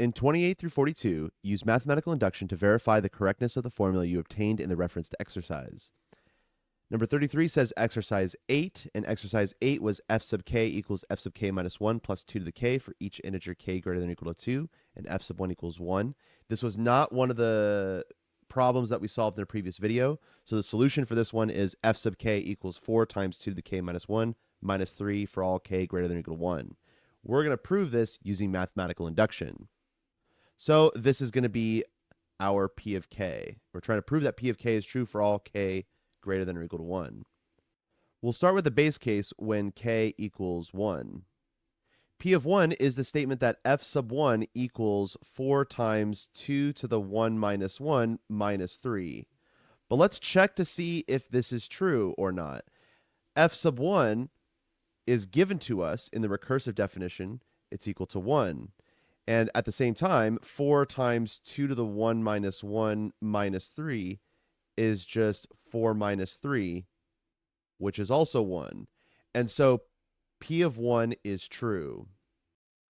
In 28 through 42, use mathematical induction to verify the correctness of the formula you obtained in the referenced exercise. Number 33 says exercise 8, and exercise 8 was f sub k equals f sub k minus 1 plus 2 to the k for each integer k greater than or equal to 2, and f sub 1 equals 1. This was not one of the problems that we solved in a previous video, so the solution for this one is f sub k equals 4 times 2 to the k minus 1 minus 3 for all k greater than or equal to 1. We're going to prove this using mathematical induction. So this is going to be our P of k. We're trying to prove that P of k is true for all k greater than or equal to 1. We'll start with the base case when k equals 1. P of 1 is the statement that f sub 1 equals 4 times 2 to the 1 minus 1 minus 3. But let's check to see if this is true or not. F sub 1 is given to us in the recursive definition. It's equal to 1. And at the same time, 4 times 2 to the 1 minus 1 minus 3 is just 4 minus 3, which is also 1. And so P of 1 is true.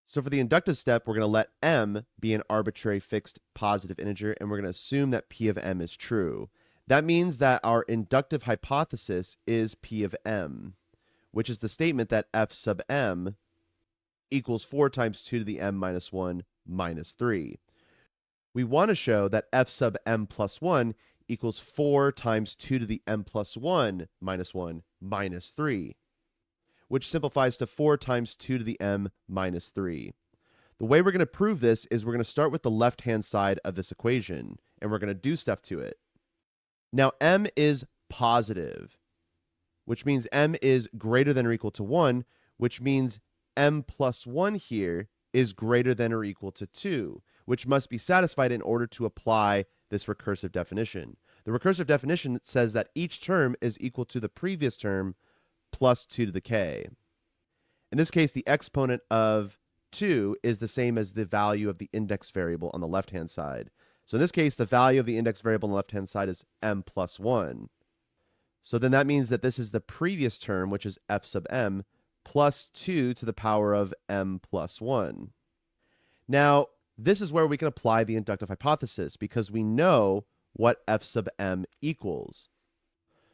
So for the inductive step, we're going to let m be an arbitrary fixed positive integer, and we're going to assume that P of m is true. That means that our inductive hypothesis is P of m, which is the statement that f sub m equals 4 times 2 to the m minus 1 minus 3. We want to show that f sub m plus 1 equals 4 times 2 to the m plus 1 minus 1 minus 3, which simplifies to 4 times 2 to the m minus 3. The way we're going to prove this is we're going to start with the left-hand side of this equation, and we're going to do stuff to it. Now, m is positive, which means m is greater than or equal to 1, which means m plus 1 here is greater than or equal to 2, which must be satisfied in order to apply this recursive definition. The recursive definition says that each term is equal to the previous term plus 2 to the k. In this case, the exponent of 2 is the same as the value of the index variable on the left-hand side. So in this case, the value of the index variable on the left-hand side is m plus 1. So then that means that this is the previous term, which is f sub m, plus 2 to the power of m plus 1. Now, this is where we can apply the inductive hypothesis because we know what f sub m equals.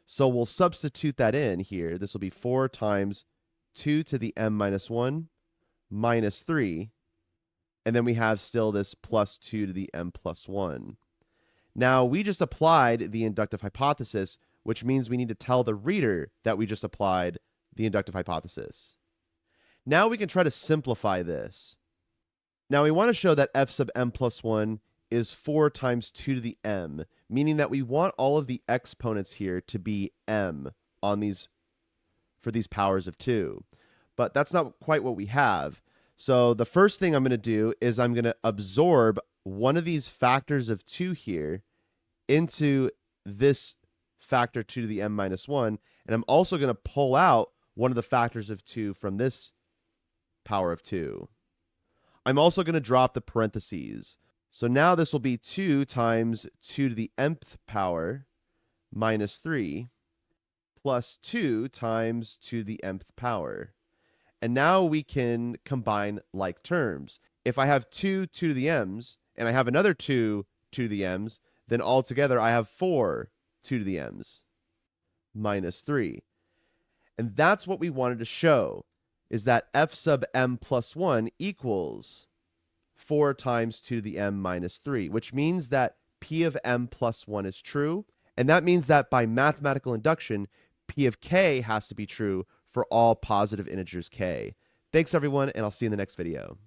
So we'll substitute that in here. This will be 4 times 2 to the m minus 1 minus 3. And then we have still this plus 2 to the m plus 1. Now, we just applied the inductive hypothesis, which means we need to tell the reader that we just applied the inductive hypothesis. Now we can try to simplify this. Now we want to show that f sub m plus 1 is 4 times 2 to the m, meaning that we want all of the exponents here to be m for these powers of 2. But that's not quite what we have. So the first thing I'm going to do is I'm going to absorb one of these factors of 2 here into this factor 2 to the m minus 1, and I'm also going to pull out one of the factors of 2 from this power of 2. I'm also going to drop the parentheses. So now this will be 2 times 2 to the nth power minus 3 plus 2 times 2 to the nth power. And now we can combine like terms. If I have 2 to the m's and I have another 2 to the m's, then altogether I have 4 2 to the m's minus 3. And that's what we wanted to show, is that f sub m plus 1 equals 4 times 2 to the m minus 3, which means that P of m plus 1 is true. And that means that by mathematical induction, P of k has to be true for all positive integers k. Thanks, everyone, and I'll see you in the next video.